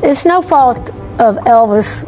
It's no fault of Elvis,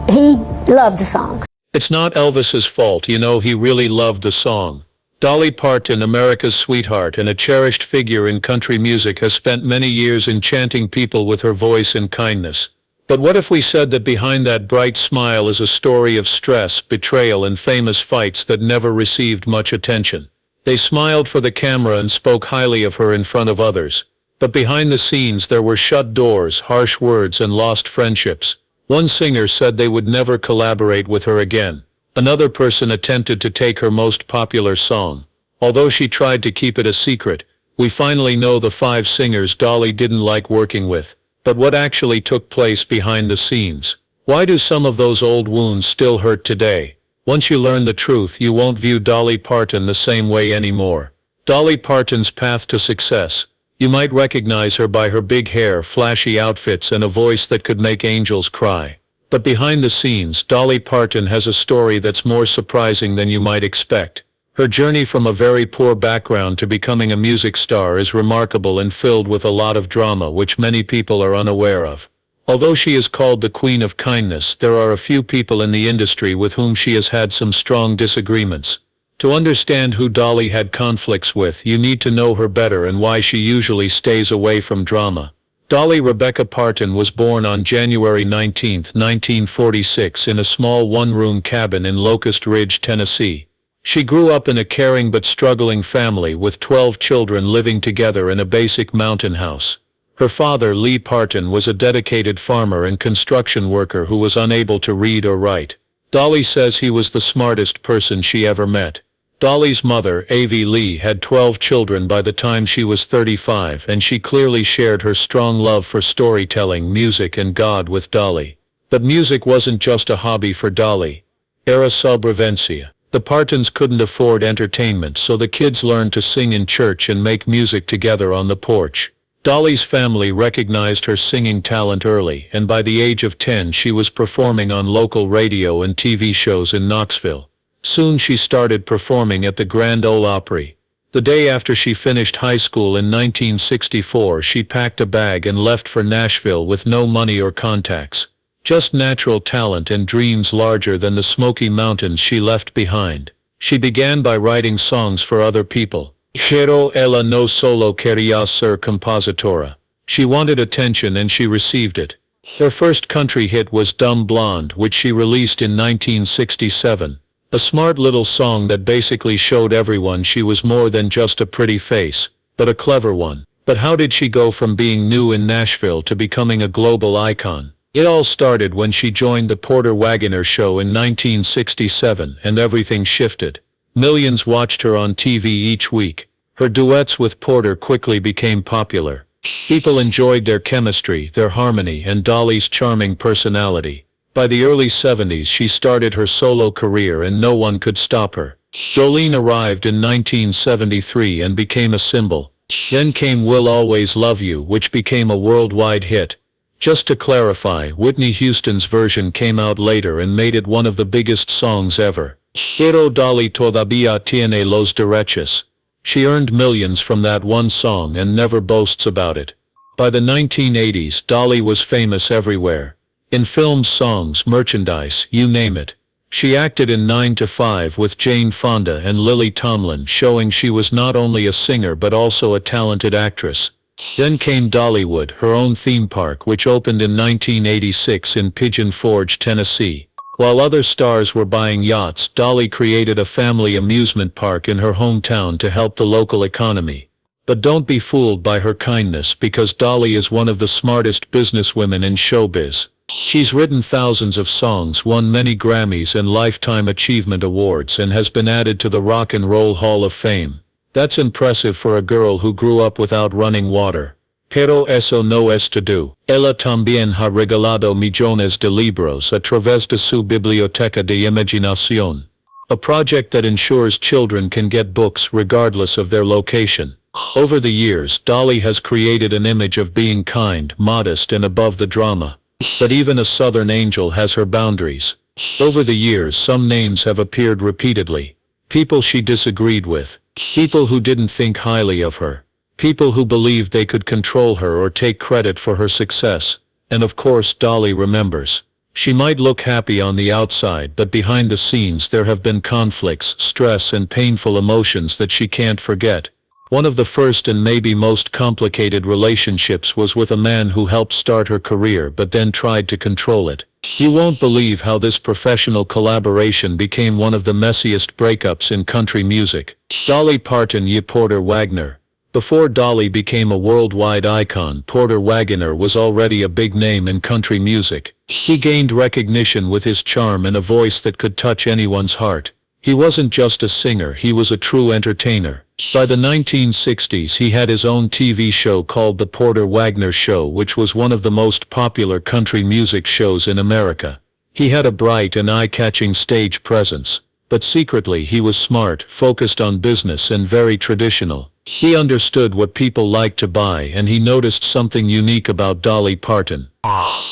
he loved the song. It's not Elvis's fault, he really loved the song. Dolly Parton, America's sweetheart and a cherished figure in country music, has spent many years enchanting people with her voice and kindness. But what if we said that behind that bright smile is a story of stress, betrayal and famous fights that never received much attention? They smiled for the camera and spoke highly of her in front of others. But behind the scenes there were shut doors, harsh words and lost friendships. One singer said they would never collaborate with her again. Another person attempted to take her most popular song. Although she tried to keep it a secret, we finally know the 5 singers Dolly didn't like working with. But what actually took place behind the scenes? Why do some of those old wounds still hurt today? Once you learn the truth, you won't view Dolly Parton the same way anymore. Dolly Parton's path to success. You might recognize her by her big hair, flashy outfits and a voice that could make angels cry. But behind the scenes, Dolly Parton has a story that's more surprising than you might expect. Her journey from a very poor background to becoming a music star is remarkable and filled with a lot of drama which many people are unaware of. Although she is called the Queen of Kindness, there are a few people in the industry with whom she has had some strong disagreements. To understand who Dolly had conflicts with, you need to know her better and why she usually stays away from drama. Dolly Rebecca Parton was born on January 19, 1946 in a small one-room cabin in Locust Ridge, Tennessee. She grew up in a caring but struggling family with 12 children living together in a basic mountain house. Her father, Lee Parton, was a dedicated farmer and construction worker who was unable to read or write. Dolly says he was the smartest person she ever met. Dolly's mother, A.V. Lee, had 12 children by the time she was 35, and she clearly shared her strong love for storytelling, music and God with Dolly. But music wasn't just a hobby for Dolly. Era sobrevivencia. The Partons couldn't afford entertainment, so the kids learned to sing in church and make music together on the porch. Dolly's family recognized her singing talent early, and by the age of 10 she was performing on local radio and TV shows in Knoxville. Soon she started performing at the Grand Ole Opry. The day after she finished high school in 1964, she packed a bag and left for Nashville with no money or contacts. Just natural talent and dreams larger than the Smoky Mountains she left behind. She began by writing songs for other people. Pero ella no solo quería ser compositora. She wanted attention and she received it. Her first country hit was Dumb Blonde, which she released in 1967. A smart little song that basically showed everyone she was more than just a pretty face, but a clever one. But how did she go from being new in Nashville to becoming a global icon? It all started when she joined the Porter Wagoner Show in 1967, and everything shifted. Millions watched her on TV each week. Her duets with Porter quickly became popular. People enjoyed their chemistry, their harmony, and Dolly's charming personality. By the early 70s she started her solo career and no one could stop her. Jolene arrived in 1973 and became a symbol. Then came Will Always Love You, which became a worldwide hit. Just to clarify, Whitney Houston's version came out later and made it one of the biggest songs ever. Pero Dolly todavía tiene los derechos. She earned millions from that one song and never boasts about it. By the 1980s, Dolly was famous everywhere. In films, songs, merchandise, you name it. She acted in 9 to 5 with Jane Fonda and Lily Tomlin, showing she was not only a singer but also a talented actress. Then came Dollywood, her own theme park, which opened in 1986 in Pigeon Forge, Tennessee. While other stars were buying yachts, Dolly created a family amusement park in her hometown to help the local economy. But don't be fooled by her kindness, because Dolly is one of the smartest businesswomen in showbiz. She's written thousands of songs, won many Grammys and Lifetime Achievement Awards, and has been added to the Rock and Roll Hall of Fame. That's impressive for a girl who grew up without running water. Pero eso no es todo. Ella también ha regalado millones de libros a través de su biblioteca de imaginación. A project that ensures children can get books regardless of their location. Over the years, Dolly has created an image of being kind, modest and above the drama. But even a Southern angel has her boundaries. Over the years, some names have appeared repeatedly. People she disagreed with. People who didn't think highly of her. People who believed they could control her or take credit for her success. And of course Dolly remembers. She might look happy on the outside, but behind the scenes there have been conflicts, stress and painful emotions that she can't forget. One of the first and maybe most complicated relationships was with a man who helped start her career but then tried to control it. You won't believe how this professional collaboration became one of the messiest breakups in country music. Dolly Parton y Porter Wagoner. Before Dolly became a worldwide icon, Porter Wagoner was already a big name in country music. He gained recognition with his charm and a voice that could touch anyone's heart. He wasn't just a singer, he was a true entertainer. By the 1960s he had his own TV show called The Porter Wagoner Show, which was one of the most popular country music shows in America. He had a bright and eye-catching stage presence, but secretly he was smart, focused on business and very traditional. He understood what people liked to buy, and he noticed something unique about Dolly Parton.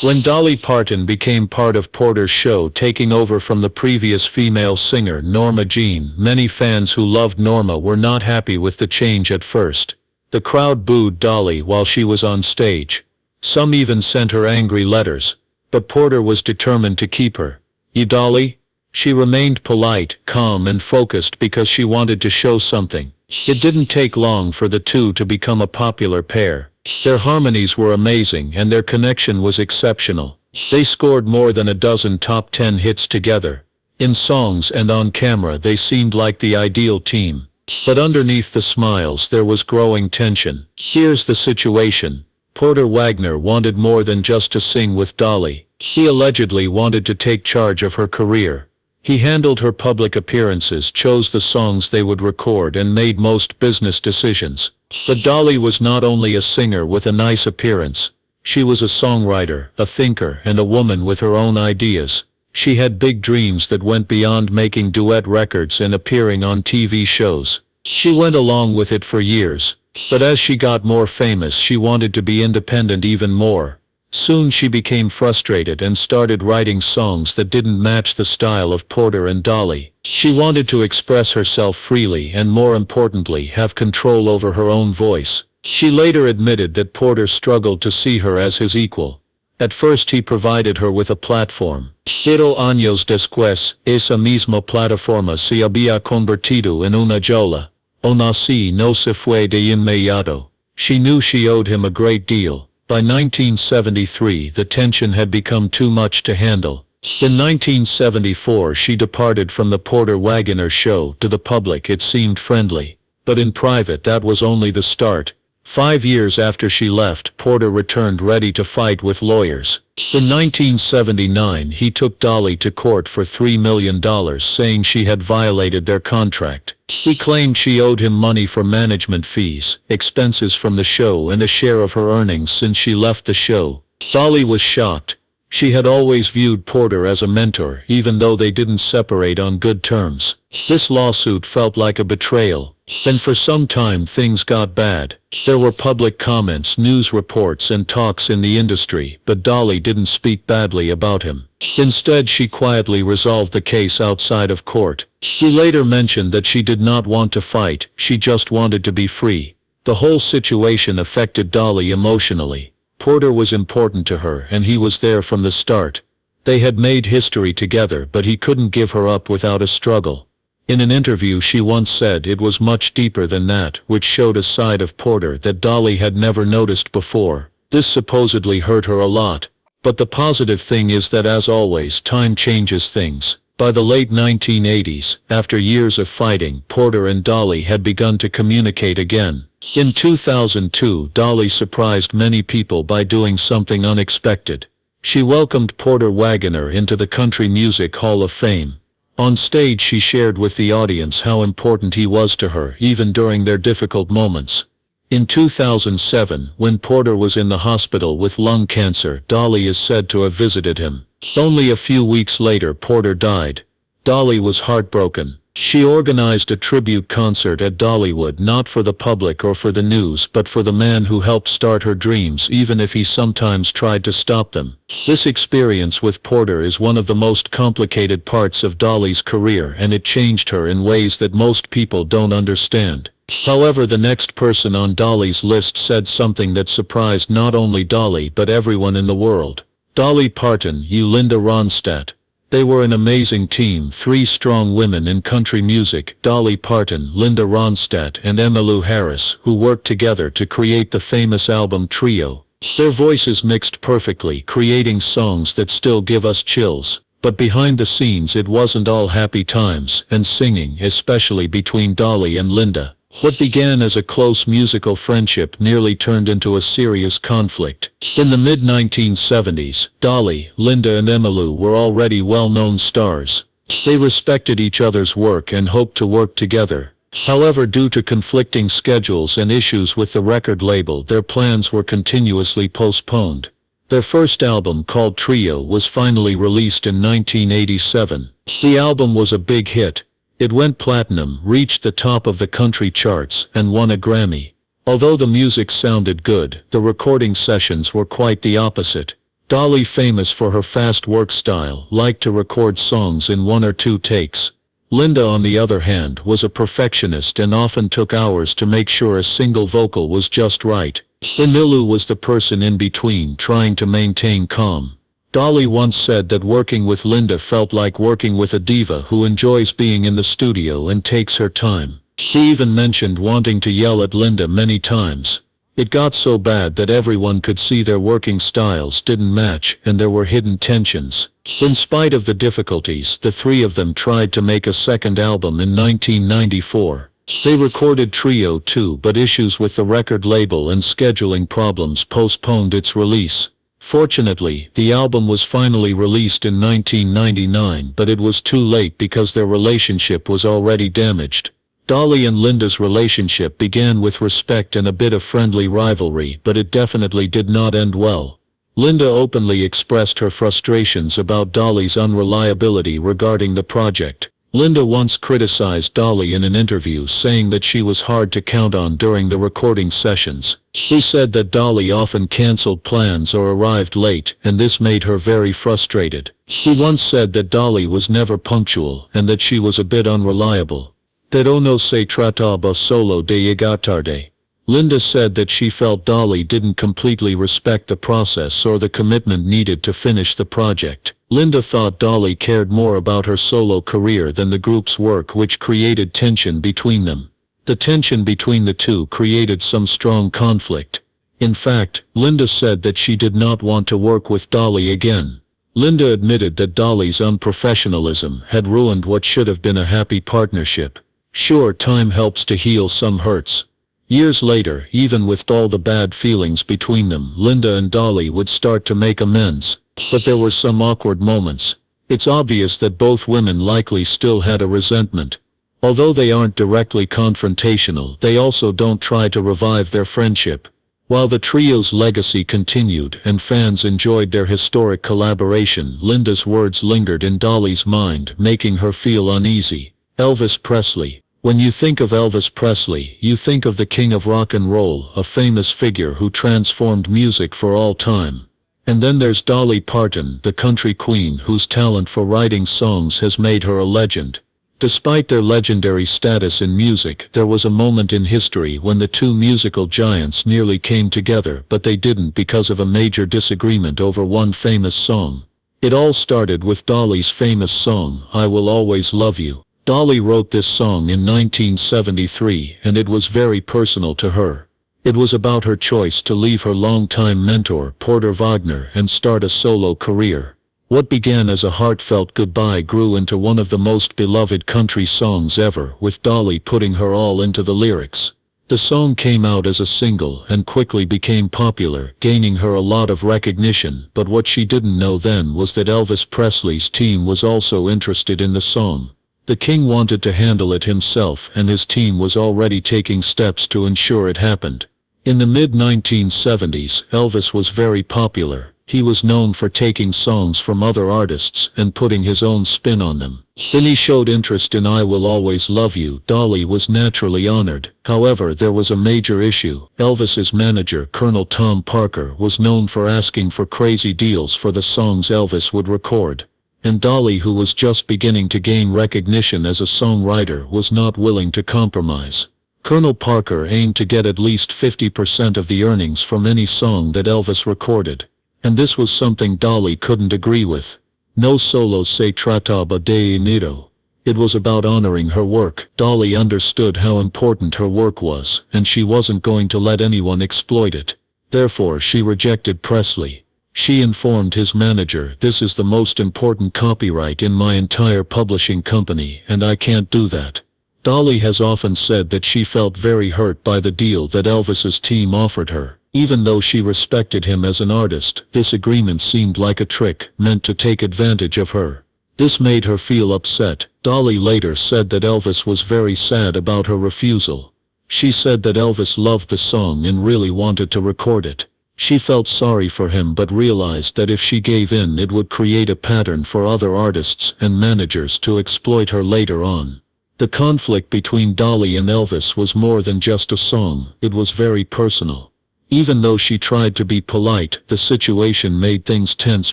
When Dolly Parton became part of Porter's show, taking over from the previous female singer Norma Jean, many fans who loved Norma were not happy with the change at first. The crowd booed Dolly while she was on stage. Some even sent her angry letters. But Porter was determined to keep her. "You Dolly?" She remained polite, calm and focused because she wanted to show something. It didn't take long for the two to become a popular pair. Their harmonies were amazing and their connection was exceptional. They scored more than a dozen top 10 hits together. In songs and on camera they seemed like the ideal team. But underneath the smiles there was growing tension. Here's the situation. Porter Wagoner wanted more than just to sing with Dolly. He allegedly wanted to take charge of her career. He handled her public appearances, chose the songs they would record and made most business decisions. But Dolly was not only a singer with a nice appearance. She was a songwriter, a thinker, and a woman with her own ideas. She had big dreams that went beyond making duet records and appearing on TV shows. She went along with it for years. But as she got more famous, she wanted to be independent even more. Soon she became frustrated and started writing songs that didn't match the style of Porter and Dolly. She wanted to express herself freely and, more importantly, have control over her own voice. She later admitted that Porter struggled to see her as his equal. At first he provided her with a platform. "Pero años después, esa misma plataforma se había convertido en una jaula. Aun así no se fue de inmediato." She knew she owed him a great deal. By 1973 the tension had become too much to handle. In 1974 she departed from the Porter Wagoner Show. To the public it seemed friendly. But in private that was only the start. 5 years after she left, Porter returned ready to fight with lawyers. In 1979 he took Dolly to court for $3 million, saying she had violated their contract. He claimed she owed him money for management fees, expenses from the show and a share of her earnings since she left the show. Dolly was shocked. She had always viewed Porter as a mentor, even though they didn't separate on good terms. This lawsuit felt like a betrayal. Then for some time things got bad. There were public comments, news reports and talks in the industry, but Dolly didn't speak badly about him. Instead she quietly resolved the case outside of court. She later mentioned that she did not want to fight, she just wanted to be free. The whole situation affected Dolly emotionally. Porter was important to her and he was there from the start. They had made history together, but he couldn't give her up without a struggle. In an interview she once said it was much deeper than that, which showed a side of Porter that Dolly had never noticed before. This supposedly hurt her a lot. But the positive thing is that, as always, time changes things. By the late 1980s, after years of fighting, Porter and Dolly had begun to communicate again. In 2002, Dolly surprised many people by doing something unexpected. She welcomed Porter Wagoner into the Country Music Hall of Fame. On stage she shared with the audience how important he was to her, even during their difficult moments. In 2007, when Porter was in the hospital with lung cancer, Dolly is said to have visited him. Only a few weeks later Porter died. Dolly was heartbroken. She organized a tribute concert at Dollywood, not for the public or for the news, but for the man who helped start her dreams, even if he sometimes tried to stop them. This experience with Porter is one of the most complicated parts of Dolly's career, and it changed her in ways that most people don't understand. However, the next person on Dolly's list said something that surprised not only Dolly but everyone in the world. Dolly Parton, Linda Ronstadt. They were an amazing team, three strong women in country music, Dolly Parton, Linda Ronstadt and Emmylou Harris, who worked together to create the famous album Trio. Their voices mixed perfectly, creating songs that still give us chills. But behind the scenes it wasn't all happy times and singing, especially between Dolly and Linda. What began as a close musical friendship nearly turned into a serious conflict. In the mid-1970s, Dolly, Linda and Emmylou were already well-known stars. They respected each other's work and hoped to work together. However, due to conflicting schedules and issues with the record label, their plans were continuously postponed. Their first album, called Trio, was finally released in 1987. The album was a big hit. It went platinum, reached the top of the country charts, and won a Grammy. Although the music sounded good, the recording sessions were quite the opposite. Dolly, famous for her fast work style, liked to record songs in 1 or 2 takes. Linda, on the other hand, was a perfectionist and often took hours to make sure a single vocal was just right. Emmylou was the person in between, trying to maintain calm. Dolly once said that working with Linda felt like working with a diva who enjoys being in the studio and takes her time. She even mentioned wanting to yell at Linda many times. It got so bad that everyone could see their working styles didn't match and there were hidden tensions. In spite of the difficulties, the three of them tried to make a second album in 1994. They recorded Trio 2, but issues with the record label and scheduling problems postponed its release. Fortunately, the album was finally released in 1999, but it was too late because their relationship was already damaged. Dolly and Linda's relationship began with respect and a bit of friendly rivalry, but it definitely did not end well. Linda openly expressed her frustrations about Dolly's unreliability regarding the project. Linda once criticized Dolly in an interview, saying that she was hard to count on during the recording sessions. She said that Dolly often canceled plans or arrived late, and this made her very frustrated. She once said that Dolly was never punctual, and that she was a bit unreliable. Pero no se trataba solo de llegar tarde. Linda said that she felt Dolly didn't completely respect the process or the commitment needed to finish the project. Linda thought Dolly cared more about her solo career than the group's work, which created tension between them. The tension between the two created some strong conflict. In fact, Linda said that she did not want to work with Dolly again. Linda admitted that Dolly's unprofessionalism had ruined what should have been a happy partnership. Sure, time helps to heal some hurts. Years later, even with all the bad feelings between them, Linda and Dolly would start to make amends. But there were some awkward moments. It's obvious that both women likely still had a resentment. Although they aren't directly confrontational, they also don't try to revive their friendship. While the trio's legacy continued and fans enjoyed their historic collaboration, Linda's words lingered in Dolly's mind, making her feel uneasy. Elvis Presley. When you think of Elvis Presley, you think of the king of rock and roll, a famous figure who transformed music for all time. And then there's Dolly Parton, the country queen whose talent for writing songs has made her a legend. Despite their legendary status in music, there was a moment in history when the two musical giants nearly came together, but they didn't because of a major disagreement over one famous song. It all started with Dolly's famous song, I Will Always Love You. Dolly wrote this song in 1973, and it was very personal to her. It was about her choice to leave her longtime mentor, Porter Wagner, and start a solo career. What began as a heartfelt goodbye grew into one of the most beloved country songs ever, with Dolly putting her all into the lyrics. The song came out as a single and quickly became popular, gaining her a lot of recognition, but what she didn't know then was that Elvis Presley's team was also interested in the song. The king wanted to handle it himself, and his team was already taking steps to ensure it happened. In the mid-1970s, Elvis was very popular. He was known for taking songs from other artists and putting his own spin on them. Then he showed interest in I Will Always Love You. Dolly was naturally honored. However, there was a major issue. Elvis's manager, Colonel Tom Parker, was known for asking for crazy deals for the songs Elvis would record. And Dolly, who was just beginning to gain recognition as a songwriter, was not willing to compromise. Colonel Parker aimed to get at least 50% of the earnings from any song that Elvis recorded. And this was something Dolly couldn't agree with. No solo se trataba de dinero. It was about honoring her work. Dolly understood how important her work was, and she wasn't going to let anyone exploit it. Therefore she rejected Presley. She informed his manager, "This is the most important copyright in my entire publishing company, and I can't do that." Dolly has often said that she felt very hurt by the deal that Elvis's team offered her. Even though she respected him as an artist, this agreement seemed like a trick, meant to take advantage of her. This made her feel upset. Dolly later said that Elvis was very sad about her refusal. She said that Elvis loved the song and really wanted to record it. She felt sorry for him but realized that if she gave in it would create a pattern for other artists and managers to exploit her later on. The conflict between Dolly and Elvis was more than just a song, it was very personal. Even though she tried to be polite, the situation made things tense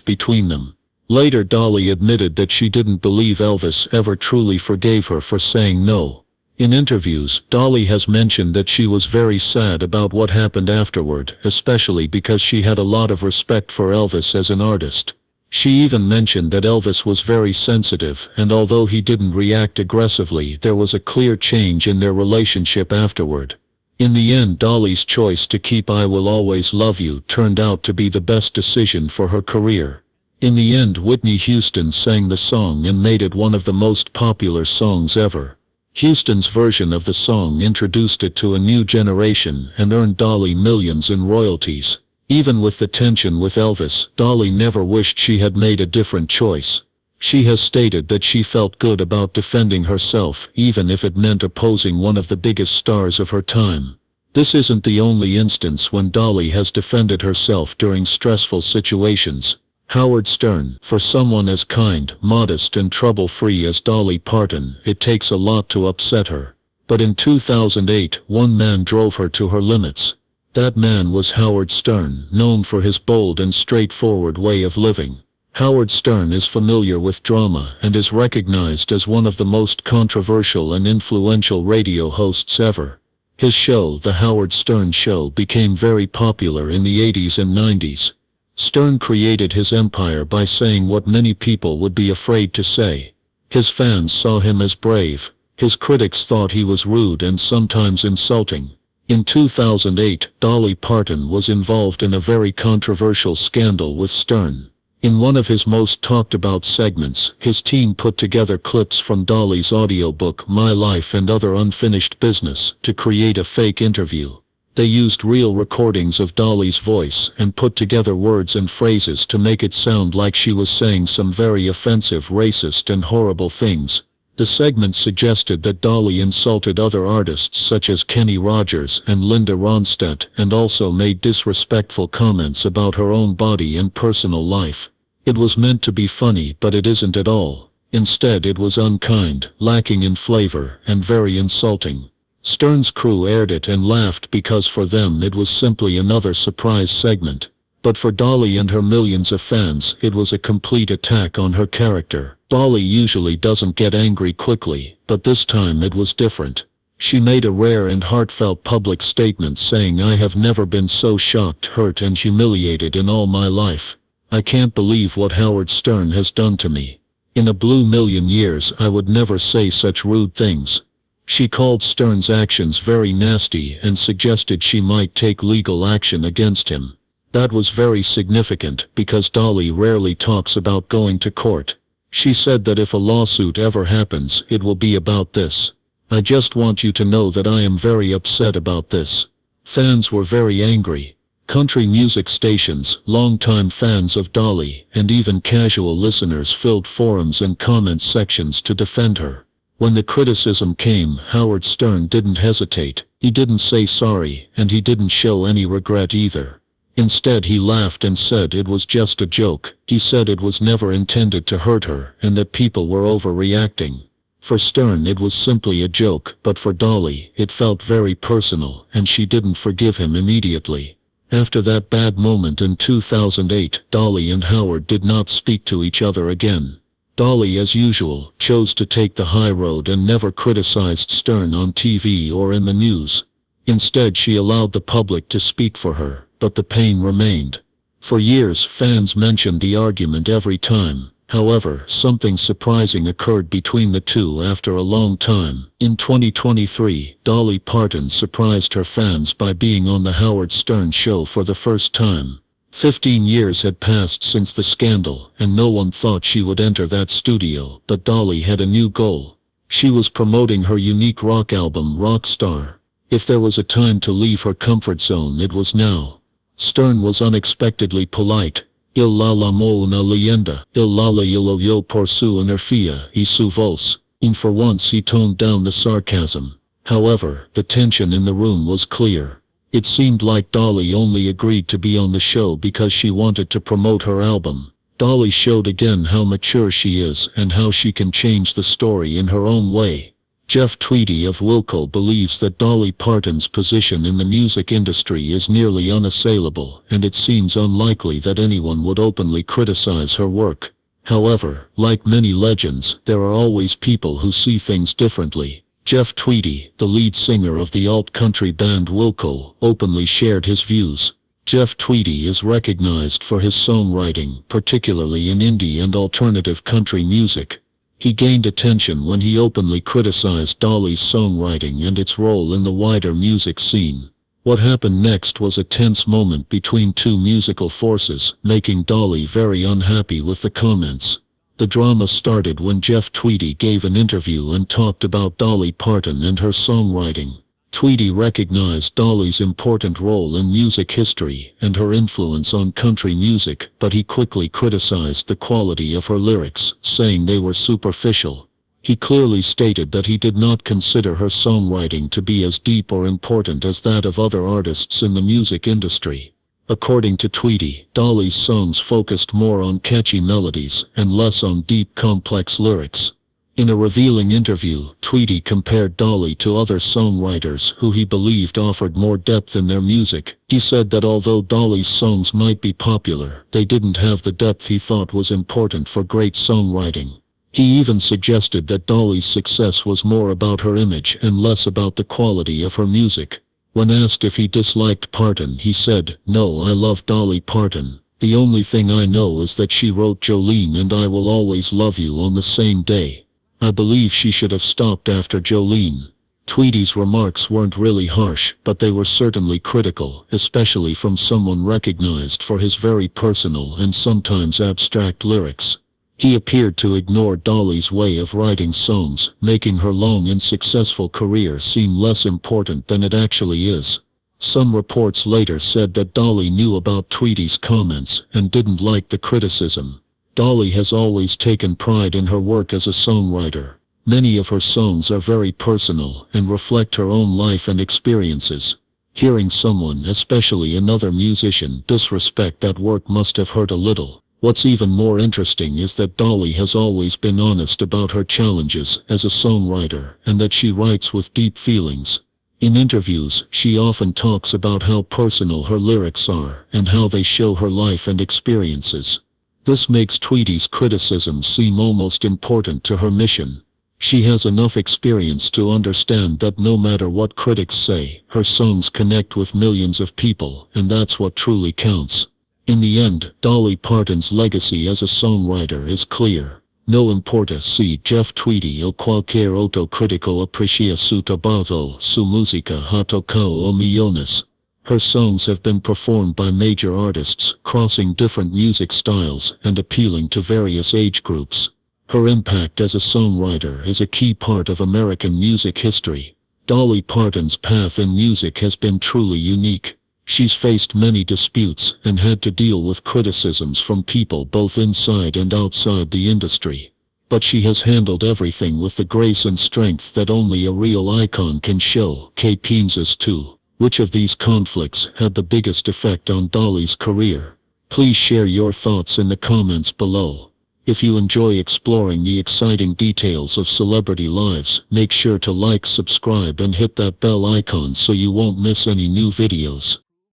between them. Later Dolly admitted that she didn't believe Elvis ever truly forgave her for saying no. In interviews, Dolly has mentioned that she was very sad about what happened afterward, especially because she had a lot of respect for Elvis as an artist. She even mentioned that Elvis was very sensitive, and although he didn't react aggressively, there was a clear change in their relationship afterward. In the end, Dolly's choice to keep "I Will Always Love You" turned out to be the best decision for her career. In the end, Whitney Houston sang the song and made it one of the most popular songs ever. Houston's version of the song introduced it to a new generation and earned Dolly millions in royalties. Even with the tension with Elvis, Dolly never wished she had made a different choice. She has stated that she felt good about defending herself, even if it meant opposing one of the biggest stars of her time. This isn't the only instance when Dolly has defended herself during stressful situations. Howard Stern, for someone as kind, modest and trouble-free as Dolly Parton, it takes a lot to upset her. But in 2008, one man drove her to her limits. That man was Howard Stern, known for his bold and straightforward way of living. Howard Stern is familiar with drama and is recognized as one of the most controversial and influential radio hosts ever. His show, The Howard Stern Show, became very popular in the 80s and 90s. Stern created his empire by saying what many people would be afraid to say. His fans saw him as brave. His critics thought he was rude and sometimes insulting. In 2008, Dolly Parton was involved in a very controversial scandal with Stern. In one of his most talked about segments, his team put together clips from Dolly's audiobook My Life and Other Unfinished Business to create a fake interview. They used real recordings of Dolly's voice and put together words and phrases to make it sound like she was saying some very offensive, racist and horrible things. The segment suggested that Dolly insulted other artists such as Kenny Rogers and Linda Ronstadt and also made disrespectful comments about her own body and personal life. It was meant to be funny, but it isn't at all. Instead, it was unkind, lacking in flavor, and very insulting. Stern's crew aired it and laughed because for them it was simply another surprise segment. But for Dolly and her millions of fans, it was a complete attack on her character. Dolly usually doesn't get angry quickly, but this time it was different. She made a rare and heartfelt public statement saying, "I have never been so shocked, hurt and humiliated in all my life. I can't believe what Howard Stern has done to me. In a blue million years I would never say such rude things." She called Stern's actions very nasty and suggested she might take legal action against him. That was very significant because Dolly rarely talks about going to court. She said that if a lawsuit ever happens, it will be about this. "I just want you to know that I am very upset about this." Fans were very angry. Country music stations, longtime fans of Dolly, and even casual listeners filled forums and comment sections to defend her. When the criticism came, Howard Stern didn't hesitate. He didn't say sorry, and he didn't show any regret either. Instead, he laughed and said it was just a joke. He said it was never intended to hurt her and that people were overreacting. For Stern it was simply a joke, but for Dolly, it felt very personal, and she didn't forgive him immediately. After that bad moment in 2008, Dolly and Howard did not speak to each other again. Dolly, as usual, chose to take the high road and never criticized Stern on TV or in the news. Instead, she allowed the public to speak for her, but the pain remained. For years, fans mentioned the argument every time. However, something surprising occurred between the two after a long time. In 2023, Dolly Parton surprised her fans by being on the Howard Stern show for the first time. 15 years had passed since the scandal, and no one thought she would enter that studio, but Dolly had a new goal. She was promoting her unique rock album, Rockstar. If there was a time to leave her comfort zone, it was now. Stern was unexpectedly polite. Il la mo una leyenda, il la yo por su energía y su voz. And for once he toned down the sarcasm. However, the tension in the room was clear. It seemed like Dolly only agreed to be on the show because she wanted to promote her album. Dolly showed again how mature she is and how she can change the story in her own way. Jeff Tweedy of Wilco believes that Dolly Parton's position in the music industry is nearly unassailable, and it seems unlikely that anyone would openly criticize her work. However, like many legends, there are always people who see things differently. Jeff Tweedy, the lead singer of the alt-country band Wilco, openly shared his views. Jeff Tweedy is recognized for his songwriting, particularly in indie and alternative country music. He gained attention when he openly criticized Dolly's songwriting and its role in the wider music scene. What happened next was a tense moment between two musical forces, making Dolly very unhappy with the comments. The drama started when Jeff Tweedy gave an interview and talked about Dolly Parton and her songwriting. Tweedy recognized Dolly's important role in music history and her influence on country music, but he quickly criticized the quality of her lyrics, saying they were superficial. He clearly stated that he did not consider her songwriting to be as deep or important as that of other artists in the music industry. According to Tweedy, Dolly's songs focused more on catchy melodies and less on deep, complex lyrics. In a revealing interview, Tweedy compared Dolly to other songwriters who he believed offered more depth in their music. He said that although Dolly's songs might be popular, they didn't have the depth he thought was important for great songwriting. He even suggested that Dolly's success was more about her image and less about the quality of her music. When asked if he disliked Parton, he said, "No, I love Dolly Parton. The only thing I know is that she wrote Jolene and I Will Always Love You on the same day. I believe she should have stopped after Jolene." Tweedy's remarks weren't really harsh, but they were certainly critical, especially from someone recognized for his very personal and sometimes abstract lyrics. He appeared to ignore Dolly's way of writing songs, making her long and successful career seem less important than it actually is. Some reports later said that Dolly knew about Tweedy's comments and didn't like the criticism. Dolly has always taken pride in her work as a songwriter. Many of her songs are very personal and reflect her own life and experiences. Hearing someone, especially another musician, disrespect that work must have hurt a little. What's even more interesting is that Dolly has always been honest about her challenges as a songwriter and that she writes with deep feelings. In interviews, she often talks about how personal her lyrics are and how they show her life and experiences. This makes Tweedy's criticism seem almost important to her mission. She has enough experience to understand that no matter what critics say, her songs connect with millions of people, and that's what truly counts. In the end, Dolly Parton's legacy as a songwriter is clear. No importa si Jeff Tweedy o cualquier otro crítico aprecia su trabajo, su música ha tocado a millones. Her songs have been performed by major artists, crossing different music styles and appealing to various age groups. Her impact as a songwriter is a key part of American music history. Dolly Parton's path in music has been truly unique. She's faced many disputes and had to deal with criticisms from people both inside and outside the industry. But she has handled everything with the grace and strength that only a real icon can show. Que piensas tú? Which of these conflicts had the biggest effect on Dolly's career? Please share your thoughts in the comments below. If you enjoy exploring the exciting details of celebrity lives, make sure to like, subscribe and hit that bell icon so you won't miss any new videos.